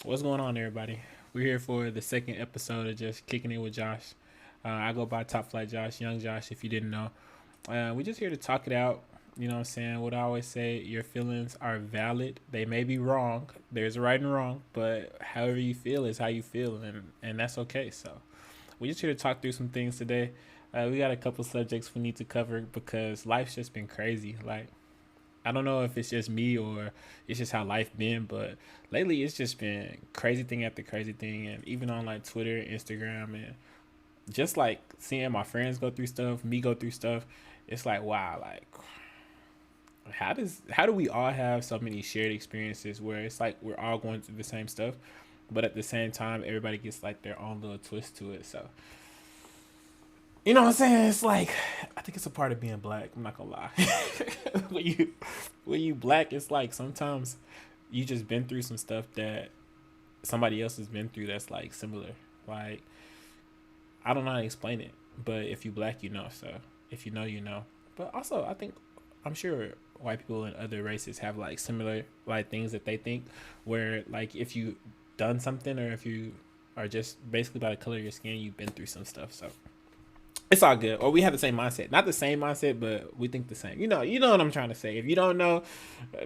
What's going on, everybody? We're here for the second episode of Just Kicking It with Josh. I go by Top Flight Josh, Young Josh, if you didn't know. We're just here to talk it out. You know what I'm saying? What I always say, your feelings are valid. They may be wrong. There's right and wrong, but however you feel is how you feel, and that's okay. So we're just here to talk through some things today. We got a couple subjects we need to cover because life's just been crazy. Like, I don't know if it's just me or it's just how life been, but lately it's just been crazy thing after crazy thing, and even on like Twitter, Instagram, and just like seeing my friends go through stuff, me go through stuff, it's like wow, like how do we all have so many shared experiences where it's like we're all going through the same stuff, but at the same time everybody gets like their own little twist to it. So you know what I'm saying? It's like I think it's a part of being black. I'm not gonna lie. when you when you black, it's like sometimes you just been through some stuff that somebody else has been through that's like similar. Like I don't know how to explain it, but if you black, you know. So if you know, you know. But also, I think I'm sure white people and other races have like similar like things that they think where like if you done something or if you are just basically by the color of your skin, you've been through some stuff. So it's all good. Or we have the same mindset. Not the same mindset, but we think the same. You know what I'm trying to say. If you don't know,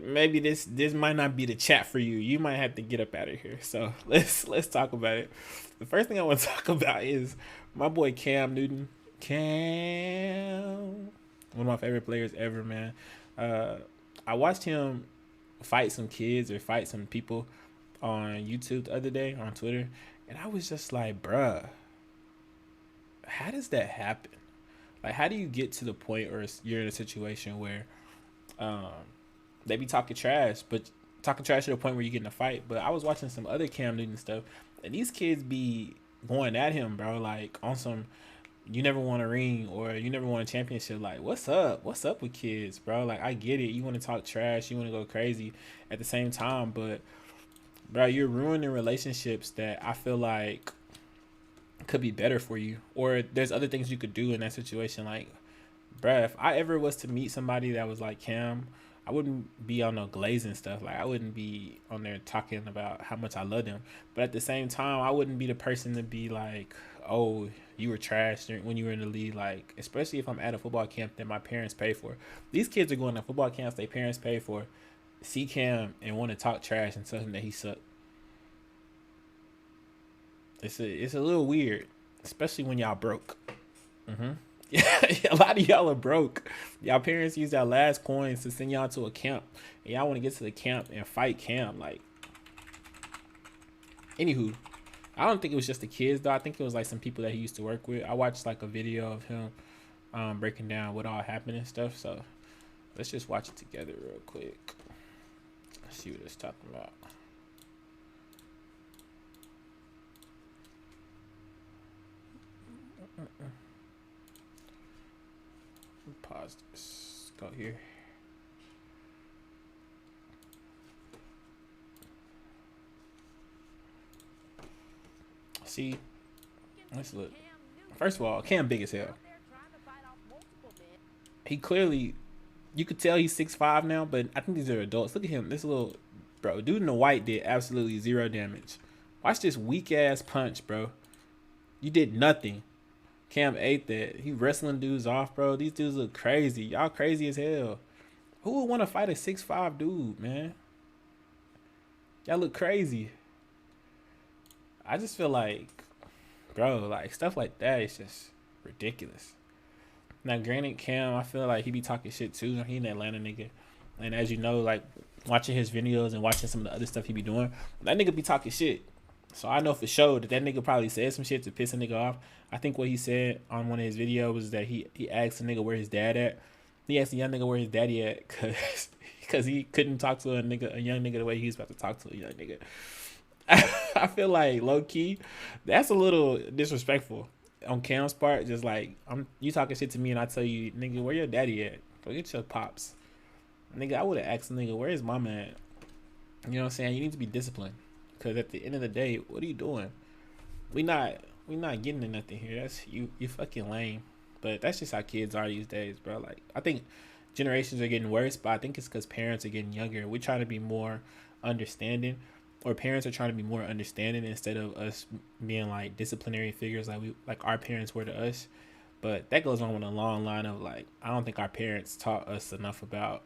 maybe this might not be the chat for you. You might have to get up out of here. So let's talk about it. The first thing I want to talk about is my boy Cam Newton. Cam, one of my favorite players ever, man. Uh, I watched him fight some kids or fight some people on YouTube the other day on Twitter, and I was just like, bruh, how does that happen? Like, how do you get to the point where you're in a situation where um, they be talking trash, but talking trash to the point where you get in a fight? But I was watching some other Cam Newton stuff, and these kids be going at him, bro. Like on some, you never won a ring or you never won a championship. Like, what's up? What's up with kids, bro? Like, I get it. You want to talk trash, you want to go crazy at the same time, but bro, you're ruining relationships that I feel like could be better for you, or there's other things you could do in that situation. Like, bruh, if I ever was to meet somebody that was like Cam, I wouldn't be on no glazing stuff. Like, I wouldn't be on there talking about how much I love them. But at the same time, I wouldn't be the person to be like, oh, you were trash when you were in the league. Like, especially if I'm at a football camp that my parents pay for. These kids are going to football camps their parents pay for. See Cam and want to talk trash and tell him that he sucked. It's a little weird, especially when y'all broke. Mm-hmm. Yeah, a lot of y'all are broke. Y'all parents use that last coins to send y'all to a camp, and y'all want to get to the camp and fight camp. Like, anywho, I don't think it was just the kids though. I think it was like some people that he used to work with. I watched like a video of him breaking down what all happened and stuff. So let's just watch it together real quick. Let's see what it's talking about. Pause this. Go here. See, let's look. First of all, Cam big as hell. He clearly, you could tell he's 6'5" now, but I think these are adults. Look at him. This little bro, dude in the white did absolutely zero damage. Watch this weak ass punch, bro. You did nothing. Cam ate that. He wrestling dudes off, bro. These dudes look crazy. Y'all crazy as hell. Who would want to fight a 6'5" dude, man? Y'all look crazy. I just feel like, bro, like stuff like that is just ridiculous. Now, granted, Cam, I feel like he be talking shit too. He an Atlanta nigga, and as you know, like watching his videos and watching some of the other stuff he be doing, that nigga be talking shit. So I know for sure that nigga probably said some shit to piss a nigga off. I think what he said on one of his videos was that he asked a nigga where his dad at. He asked a young nigga where his daddy at, cause he couldn't talk to a young nigga the way he was about to talk to a young nigga. I feel like low key, that's a little disrespectful on Cam's part. Just like you talking shit to me and I tell you, nigga, where your daddy at? Go get your pops, nigga. I would have asked the nigga, where his mama at? You know what I'm saying? You need to be disciplined, because at the end of the day, what are you doing? We not we not getting to nothing here. That's you fucking lame. But that's just how kids are these days, bro. Like I think generations are getting worse, but I think it's because parents are getting younger. We're trying to be more understanding. or parents are trying to be more understanding instead of us being like disciplinary figures like our parents were to us. But that goes on with a long line of like, I don't think our parents taught us enough about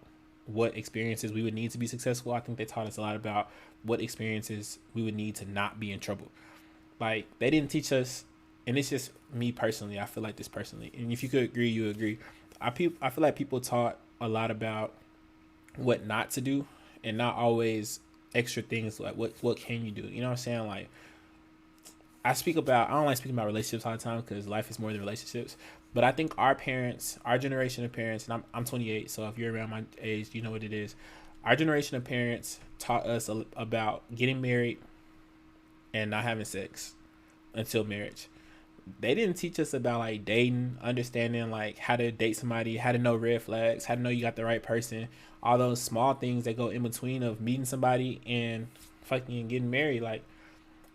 what experiences we would need to be successful. I think they taught us a lot about what experiences we would need to not be in trouble. Like they didn't teach us, and it's just me personally. I feel like this personally, and if you could agree, you agree. I feel like people taught a lot about what not to do, and not always extra things like what can you do. You know what I'm saying? Like I don't like speaking about relationships all the time because life is more than relationships. But I think our parents, our generation of parents, and I'm 28, so if you're around my age, you know what it is. Our generation of parents taught us about getting married and not having sex until marriage. They didn't teach us about like dating, understanding like how to date somebody, how to know red flags, how to know you got the right person, all those small things that go in between of meeting somebody and fucking getting married. Like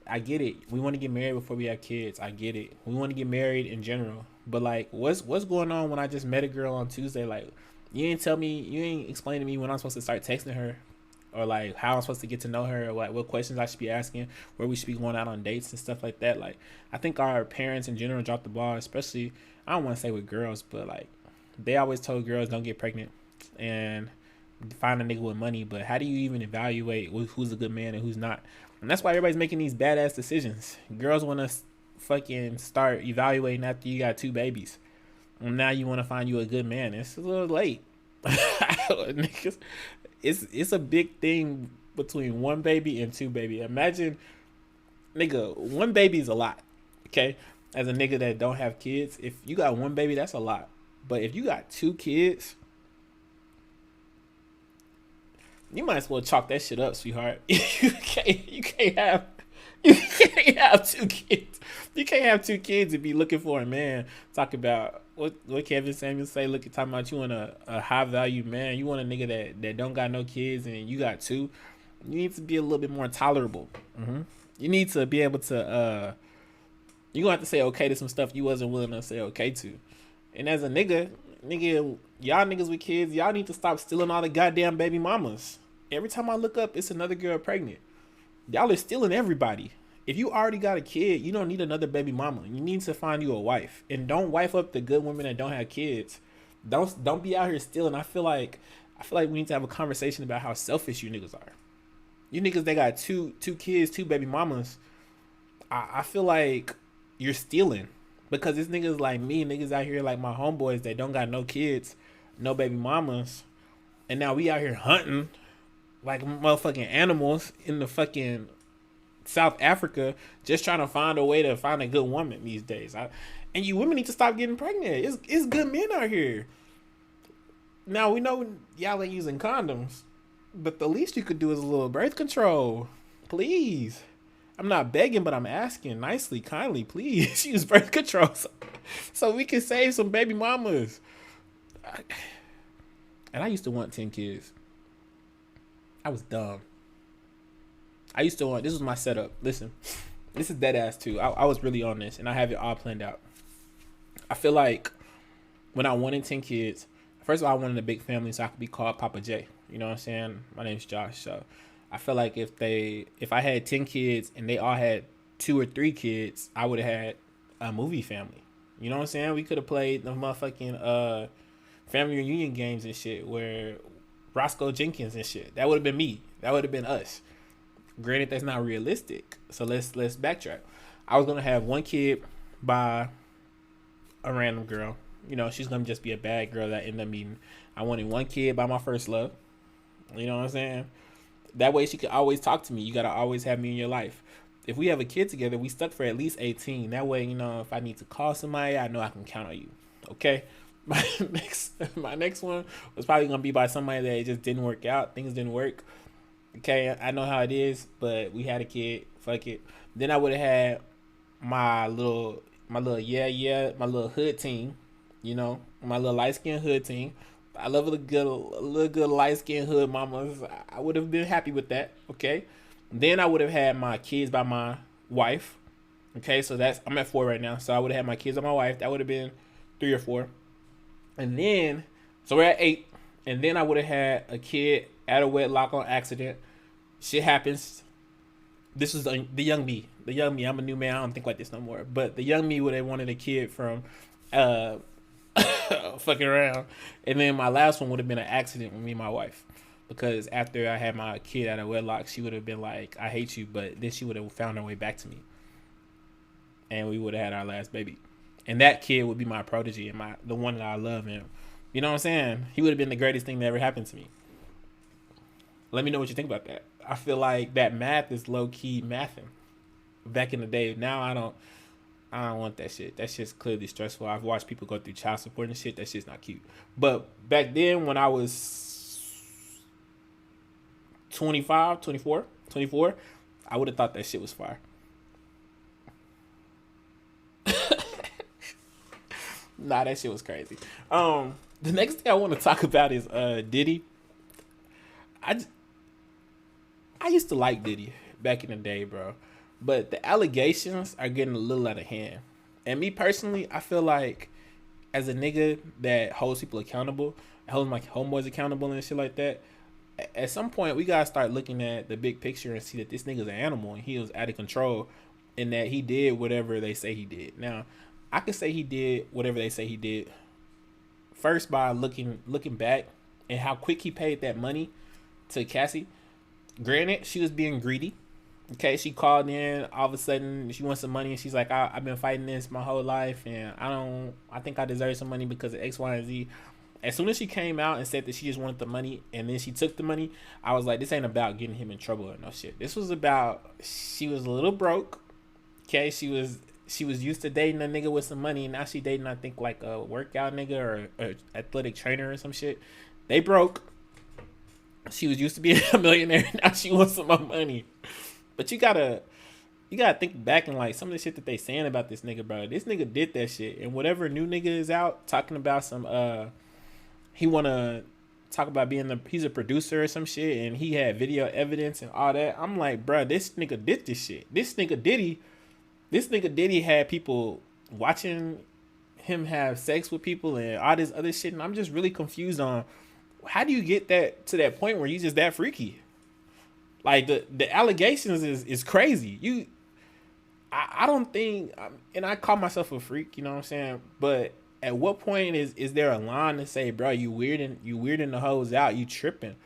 I get it. We want to get married before we have kids. I get it. We want to get married in general. But like what's going on when I just met a girl on Tuesday? Like you ain't explain to me when I'm supposed to start texting her, or like how I'm supposed to get to know her, or like what questions I should be asking, where we should be going out on dates and stuff like that. Like I think our parents in general dropped the ball, especially I don't want to say with girls, but like they always told girls don't get pregnant and find a nigga with money. But how do you even evaluate who's a good man and who's not? And that's why everybody's making these badass decisions. Girls want to fucking start evaluating after you got 2 babies. And now you want to find you a good man. It's a little late. Niggas, it's a big thing between 1 baby and 2 baby. Imagine, nigga, 1 baby is a lot. Okay? As a nigga that don't have kids, if you got 1 baby, that's a lot. But if you got 2 kids, you might as well chalk that shit up, sweetheart. You can't have 2 kids. You can't have 2 kids and be looking for a man. Talk about what Kevin Samuels say. Talking about you want a high value man. You want a nigga that don't got no kids and you got 2. You need to be a little bit more tolerable. You need to be able to. You gonna have to say okay to some stuff you wasn't willing to say okay to. And as a nigga, y'all niggas with kids, y'all need to stop stealing all the goddamn baby mamas. Every time I look up, it's another girl pregnant. Y'all are stealing everybody. If you already got a kid, you don't need another baby mama. You need to find you a wife. And don't wife up the good women that don't have kids. Don't be out here stealing. I feel like we need to have a conversation about how selfish you niggas are. You niggas that got two kids, 2 baby mamas, I feel like you're stealing. Because it's niggas like me, niggas out here like my homeboys that don't got no kids, no baby mamas. And now we out here hunting like motherfucking animals in the fucking South Africa, just trying to find a way to find a good woman these days. And you women need to stop getting pregnant. It's good men out here. Now we know y'all ain't using condoms, but the least you could do is a little birth control. Please. I'm not begging, but I'm asking nicely, kindly, please use birth control so we can save some baby mamas. And I used to want 10 kids. I was dumb. This was my setup. Listen, this is dead ass too. I was really on this and I have it all planned out. I feel like when I wanted 10 kids, first of all, I wanted a big family so I could be called Papa J. You know what I'm saying? My name's Josh. So I feel like if I had 10 kids and they all had 2 or 3 kids, I would have had a movie family. You know what I'm saying? We could have played the motherfucking family reunion games and shit where Roscoe Jenkins and shit. That would have been me. That would have been us. Granted, that's not realistic. So let's backtrack. I was gonna have 1 kid by a random girl. You know, she's gonna just be a bad girl that I end up meeting. I wanted 1 kid by my first love. You know what I'm saying? That way she could always talk to me. You gotta always have me in your life. If we have a kid together, we stuck for at least 18. That way, you know, if I need to call somebody, I know I can count on you. Okay? My next one was probably gonna be by somebody that it just didn't work out. Things didn't work. Okay, I know how it is, but we had a kid. Fuck it. Then I would have had my little hood team. You know, my little light skinned hood team. I love a good light skinned hood mamas. I would have been happy with that. Okay. Then I would have had my kids by my wife. Okay, so I'm at 4 right now. So I would have had my kids by my wife. That would have been 3 or 4. And then, so we're at 8. And then I would have had a kid at a wedlock on accident. Shit happens. This was the young me. The young me. I'm a new man. I don't think like this no more. But the young me would have wanted a kid from uh fucking around. And then my last one would have been an accident with me and my wife. Because after I had my kid out of wedlock, she would have been like, I hate you, but then she would have found her way back to me. And we would have had our last baby. And that kid would be my protege and the one that I love, and you know what I'm saying? He would have been the greatest thing that ever happened to me. Let me know what you think about that. I feel like that math is low key mathing. Back in the day, now I don't want that shit. That shit's clearly stressful. I've watched people go through child support and shit. That shit's not cute. But back then, when I was 25, 24, 24, I would have thought that shit was fire. Nah, that shit was crazy. The next thing I want to talk about is Diddy. I used to like Diddy back in the day, bro. But the allegations are getting a little out of hand. And me personally, I feel like as a nigga that holds people accountable, holds my homeboys accountable and shit like that, at some point we gotta start looking at the big picture and see that this nigga's an animal and he was out of control and that he did whatever they say he did. Now, I could say he did whatever they say he did first by looking back and how quick he paid that money to Cassie. Granted, she was being greedy. Okay, she called in, all of a sudden she wants some money and she's like, I've been fighting this my whole life and I think I deserve some money because of X, Y, and Z. As soon as she came out and said that she just wanted the money and then she took the money, I was like, this ain't about getting him in trouble or no shit. This was about, she was a little broke. Okay, she was used to dating a nigga with some money and now she dating, I think, like a workout nigga or a athletic trainer or some shit. They broke. She was used to being a millionaire. Now she wants some more money. But you gotta think back and like some of the shit that they saying about this nigga, bro. This nigga did that shit, and whatever new nigga is out talking about some he wanna talk about he's a producer or some shit, and he had video evidence and all that. I'm like, bro, this nigga did this shit. This nigga Diddy had people watching him have sex with people and all this other shit, and I'm just really confused on how do you get that to that point where you just that freaky. Like the allegations is crazy. I don't think, and I call myself a freak, you know what I'm saying? But at what point is there a line to say, bro, you weirding the hoes out, you tripping?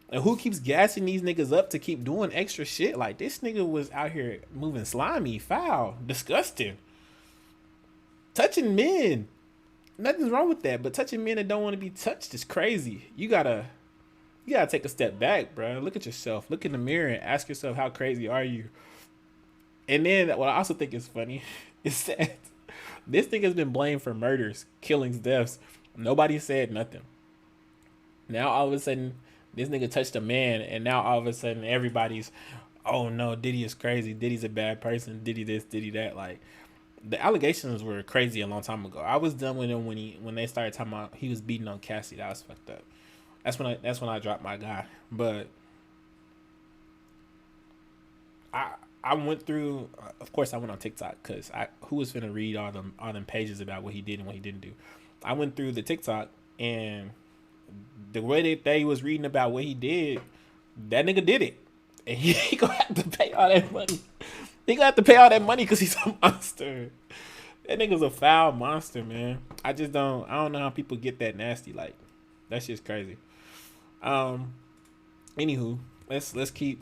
And who keeps gassing these niggas up to keep doing extra shit? Like this nigga was out here moving slimy, foul, disgusting, touching men. Nothing's wrong with that, but touching men that don't want to be touched is crazy. You gotta take a step back, bro. Look at yourself. Look in the mirror and ask yourself, how crazy are you? And then what I also think is funny is that this thing has been blamed for murders, killings, deaths. Nobody said nothing. Now all of a sudden, this nigga touched a man, and now all of a sudden everybody's, oh no, Diddy is crazy. Diddy's a bad person. Diddy this, Diddy that. Like the allegations were crazy a long time ago. I was done with him when they started talking about he was beating on Cassie. That was fucked up. That's when I dropped my guy. But I went through. Of course, I went on TikTok because who was finna read all them pages about what he did and what he didn't do. I went through the TikTok and the way that they was reading about what he did, that nigga did it, and he gonna have to pay all that money. He gonna have to pay all that money because he's a monster. That nigga's a foul monster, man. I don't know how people get that nasty. Like that shit's crazy. Anywho, let's keep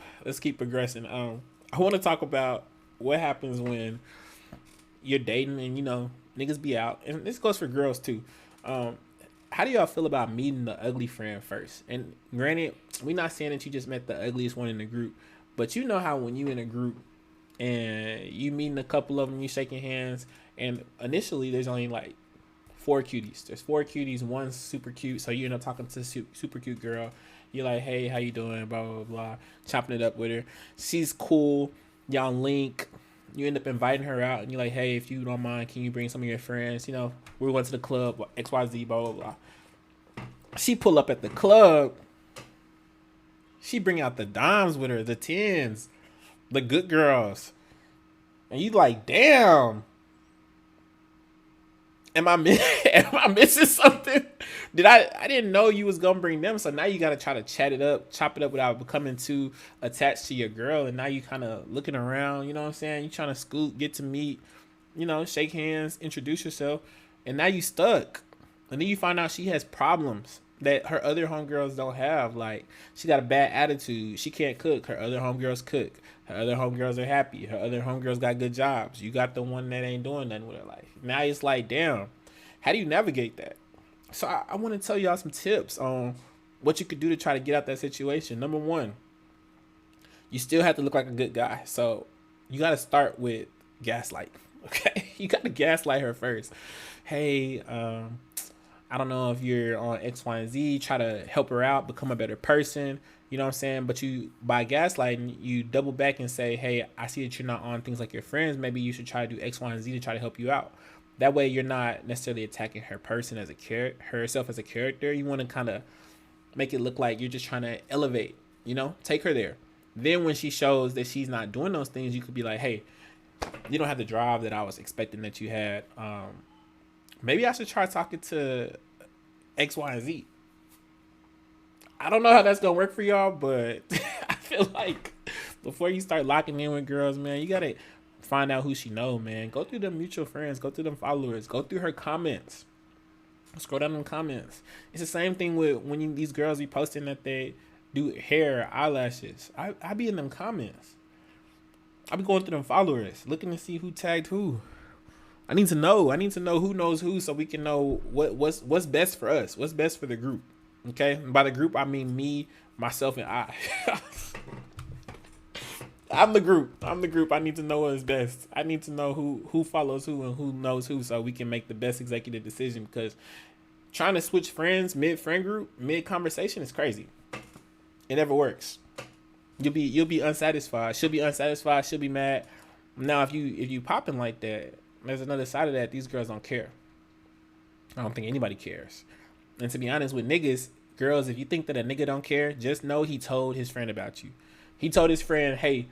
progressing. I want to talk about what happens when you're dating and niggas be out, and this goes for girls too. How do y'all feel about meeting the ugly friend first? And granted, we not saying that you just met the ugliest one in the group, but you know how when you in a group and you meeting a couple of them, you shaking hands, and initially there's only like 4 cuties. There's 4 cuties, one's super cute, so you end up talking to super cute girl. You're like, hey, how you doing? Blah, blah, blah. Chopping it up with her. She's cool. Y'all link. You end up inviting her out, and you're like, hey, if you don't mind, can you bring some of your friends? We're going to the club, XYZ, blah, blah, blah. She pull up at the club. She bring out the dimes with her, the 10s, the good girls. And you like, damn. Am I missing something? I didn't know you was gonna bring them, so now you gotta try to chop it up without becoming too attached to your girl, and now you kind of looking around. You know what I'm saying? You trying to scoot, get to meet, shake hands, introduce yourself, and now you stuck. And then you find out she has problems that her other homegirls don't have. Like, she got a bad attitude. She can't cook. Her other homegirls cook. Her other homegirls are happy. Her other homegirls got good jobs. You got the one that ain't doing nothing with her life. Now it's like, damn, how do you navigate that? So I want to tell y'all some tips on what you could do to try to get out that situation. Number one, you still have to look like a good guy. So you got to start with gaslight. Okay, you got to gaslight her first. Hey, I don't know if you're on X, Y, and Z. Try to help her out, become a better person. You know what I'm saying? But you, by gaslighting, you double back and say, hey, I see that you're not on things like your friends. Maybe you should try to do X, Y, and Z to try to help you out. That way you're not necessarily attacking her person as a herself as a character. You want to kind of make it look like you're just trying to elevate, take her there. Then when she shows that she's not doing those things, you could be like, hey, you don't have the drive that I was expecting that you had. Maybe I should try talking to X, Y, and Z. I don't know how that's going to work for y'all, but I feel like before you start locking in with girls, man, you got to find out who she know, man. Go through them mutual friends. Go through them followers. Go through her comments. Scroll down them comments. It's the same thing with when these girls be posting that they do hair, eyelashes. I be in them comments. I be going through them followers, looking to see who tagged who. I need to know who knows who, so we can know what's best for us. What's best for the group. Okay? And by the group, I mean me, myself, and I. I'm the group. I need to know what's best. I need to know who follows who and who knows who, so we can make the best executive decision. Because trying to switch friends mid-friend group, mid-conversation is crazy. It never works. You'll be unsatisfied. She'll be unsatisfied. She'll be mad. Now, if you popping like that, there's another side of that. These girls don't care. I don't think anybody cares. And to be honest with niggas, girls, if you think that a nigga don't care, just know he told his friend about you. He told his friend, hey,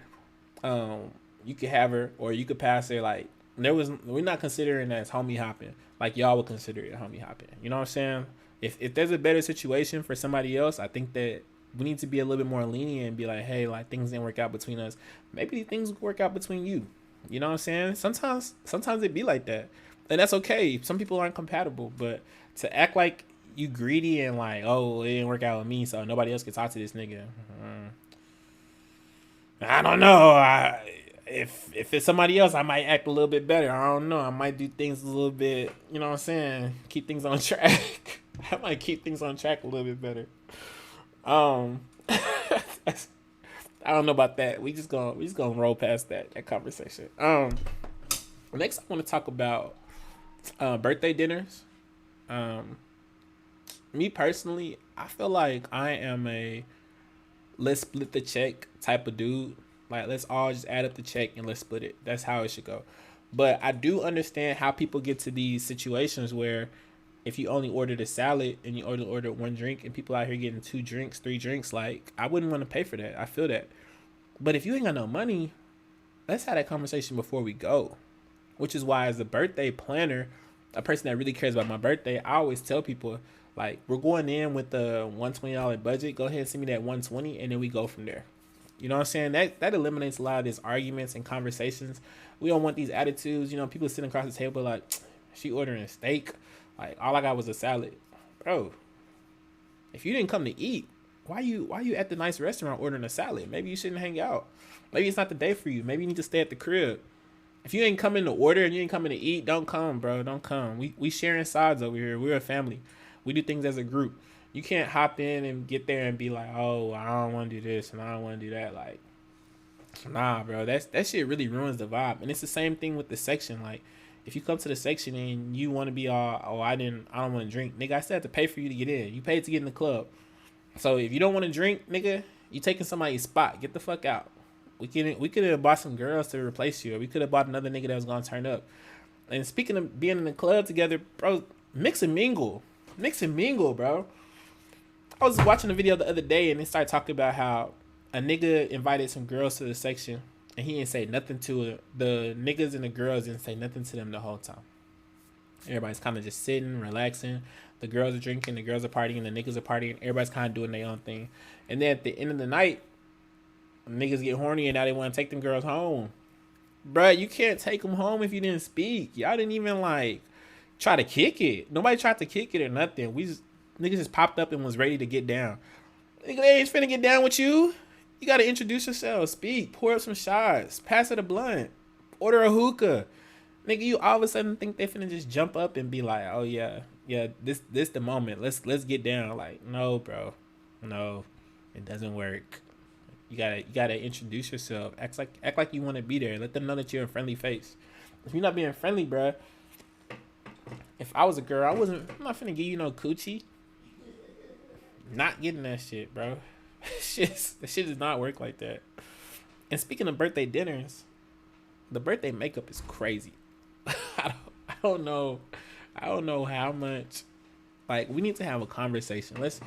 you could have her or you could pass her. Like, we're not considering that as homie hopping like y'all would consider it homie hopping. You know what I'm saying? If there's a better situation for somebody else, I think that we need to be a little bit more lenient and be like, hey, like, things didn't work out between us. Maybe things will work out between you. You know what I'm saying? Sometimes it be like that. And that's okay. Some people aren't compatible. But to act like you greedy and like, oh, it didn't work out with me, so nobody else can talk to this nigga. I don't know. If it's somebody else, I might act a little bit better. I don't know. I might do things a little bit, you know what I'm saying? Keep things on track. I might keep things on track a little bit better. I don't know about that. We just gonna roll past that conversation. Next I want to talk about birthday dinners. Me personally, I feel like I am a let's split the check type of dude. Like, let's all just add up the check and let's split it. That's how it should go. But I do understand how people get to these situations where if you only ordered a salad and you ordered one drink and people out here getting 2 drinks, 3 drinks, like, I wouldn't want to pay for that. I feel that. But if you ain't got no money, let's have that conversation before we go. Which is why, as a birthday planner, a person that really cares about my birthday, I always tell people, like, we're going in with the $120 budget. Go ahead and send me that $120 and then we go from there. You know what I'm saying? That eliminates a lot of these arguments and conversations. We don't want these attitudes. You know, people sitting across the table like, she ordering steak. Like, all I got was a salad. Bro, if you didn't come to eat, why you at the nice restaurant ordering a salad? Maybe you shouldn't hang out. Maybe it's not the day for you. Maybe you need to stay at the crib. If you ain't coming to order and you ain't coming to eat, don't come, bro. Don't come. We sharing sides over here. We're a family. We do things as a group. You can't hop in and get there and be like, oh, I don't want to do this and I don't want to do that. Like, nah, bro. That shit really ruins the vibe. And it's the same thing with the section. Like, if you come to the section and you want to be all, oh, I don't want to drink. Nigga, I still have to pay for you to get in. You paid to get in the club. So if you don't want to drink, nigga, you taking somebody's spot. Get the fuck out. We could have bought some girls to replace you. Or we could have bought another nigga that was going to turn up. And speaking of being in the club together, bro, mix and mingle. Mix and mingle, bro. I was watching a video the other day and they started talking about how a nigga invited some girls to the section and he didn't say nothing to it. The niggas and the girls didn't say nothing to them the whole time. Everybody's kind of just sitting, relaxing. The girls are drinking, the girls are partying, the niggas are partying. Everybody's kind of doing their own thing. And then at the end of the night, niggas get horny and now they want to take them girls home. Bruh, you can't take them home if you didn't speak. Y'all didn't even like try to kick it. Nobody tried to kick it or nothing. Niggas just popped up and was ready to get down. Nigga, they ain't finna get down with you. You gotta introduce yourself, speak, pour up some shots, pass it a blunt, order a hookah. Nigga, you all of a sudden think they finna just jump up and be like, oh yeah, this the moment. Let's get down. Like, no, bro. No, it doesn't work. You gotta introduce yourself. Act like you wanna be there. Let them know that you're a friendly face. If you're not being friendly, bro. If I was a girl, I'm not finna give you no coochie. Not getting that shit, bro. That shit does not work like that. And speaking of birthday dinners, the birthday makeup is crazy. I don't know how much. Like, we need to have a conversation. Let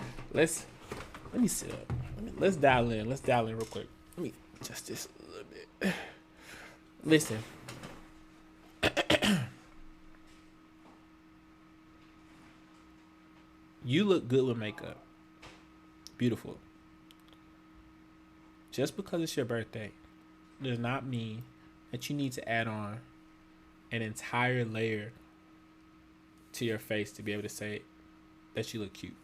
me sit up. Let's dial in. Let's dial in real quick. Let me adjust this a little bit. Listen. You look good with makeup. Beautiful. Just because it's your birthday does not mean that you need to add on an entire layer to your face to be able to say that you look cute.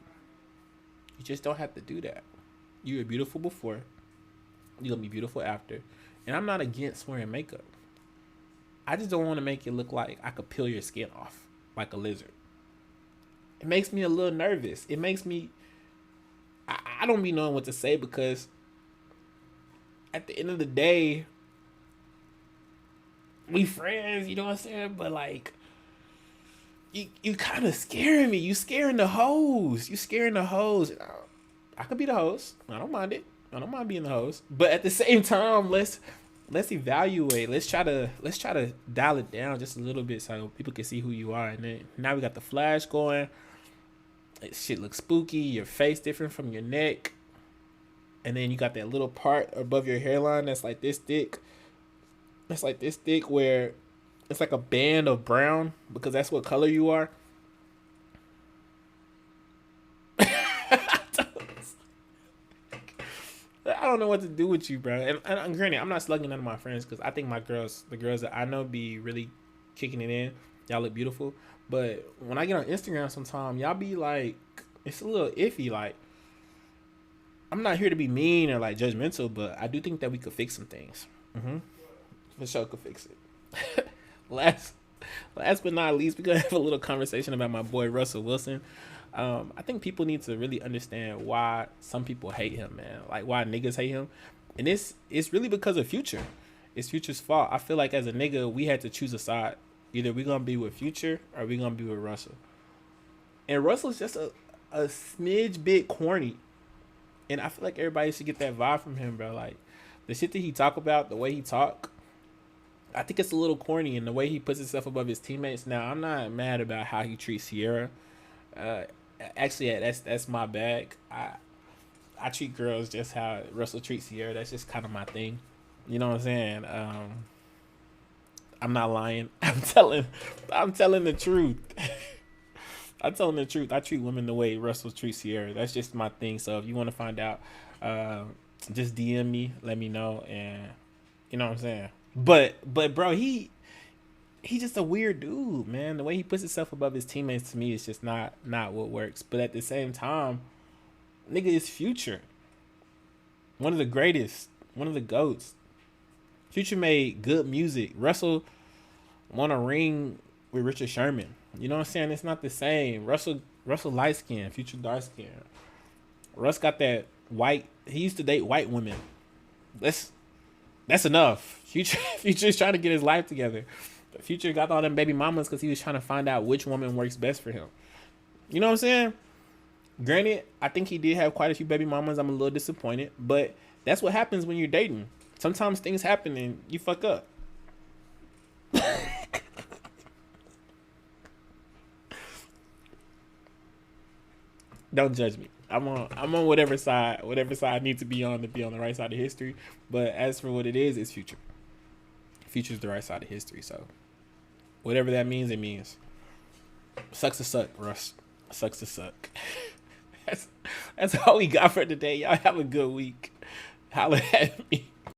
You just don't have to do that. You were beautiful before. You're going to be beautiful after. And I'm not against wearing makeup. I just don't want to make it look like I could peel your skin off like a lizard. It makes me a little nervous. It makes me... I don't be knowing what to say because at the end of the day, we friends, you know what I'm saying? But like, you kind of scaring me. You scaring the hoes. I could be the host. I don't mind it. I don't mind being the host. But at the same time, let's evaluate. Let's try to dial it down just a little bit so people can see who you are. And then now we got the flash going. Shit looks spooky. Your face different from your neck. And then you got that little part above your hairline that's like this thick. That's like this thick where it's like a band of brown because that's what color you are. I don't know what to do with you, bro. And granted, I'm not slugging none of my friends because I think the girls that I know be really kicking it in. Y'all look beautiful. But when I get on Instagram sometime, y'all be like, it's a little iffy. Like, I'm not here to be mean or like judgmental, but I do think that we could fix some things. For sure could fix it. Last but not least, we're going to have a little conversation about my boy Russell Wilson. I think people need to really understand why some people hate him, man. Like, why niggas hate him. And it's really because of Future. It's Future's fault. I feel like as a nigga, we had to choose a side. Either we're going to be with Future or we're going to be with Russell. And Russell's just a smidge bit corny. And I feel like everybody should get that vibe from him, bro. Like, the shit that he talk about, the way he talk, I think it's a little corny. And the way he puts himself above his teammates. Now, I'm not mad about how he treats Sierra. Actually, that's my bag. I treat girls just how Russell treats Sierra. That's just kind of my thing. You know what I'm saying? I'm not lying. I'm telling the truth. I'm telling the truth. I treat women the way Russell treats Sierra. That's just my thing. So if you want to find out, just DM me, let me know, and you know what I'm saying. But bro, he's just a weird dude, man. The way he puts himself above his teammates to me is just not what works. But at the same time, nigga is Future. One of the greatest. One of the GOATs. Future made good music. Russell won a ring with Richard Sherman. You know what I'm saying? It's not the same. Russell light skin, Future dark skin. Russ got that white. He used to date white women. That's enough. Future's trying to get his life together. Future got all them baby mamas because he was trying to find out which woman works best for him. You know what I'm saying? Granted, I think he did have quite a few baby mamas. I'm a little disappointed, but that's what happens when you're dating. Sometimes things happen and you fuck up. Don't judge me. I'm on whatever side I need to be on the right side of history. But as for what it is, it's Future. Future's the right side of history. So whatever that means, it means. Sucks to suck, Russ. Sucks to suck. that's, that's all we got for today. Y'all have a good week. Holla at me.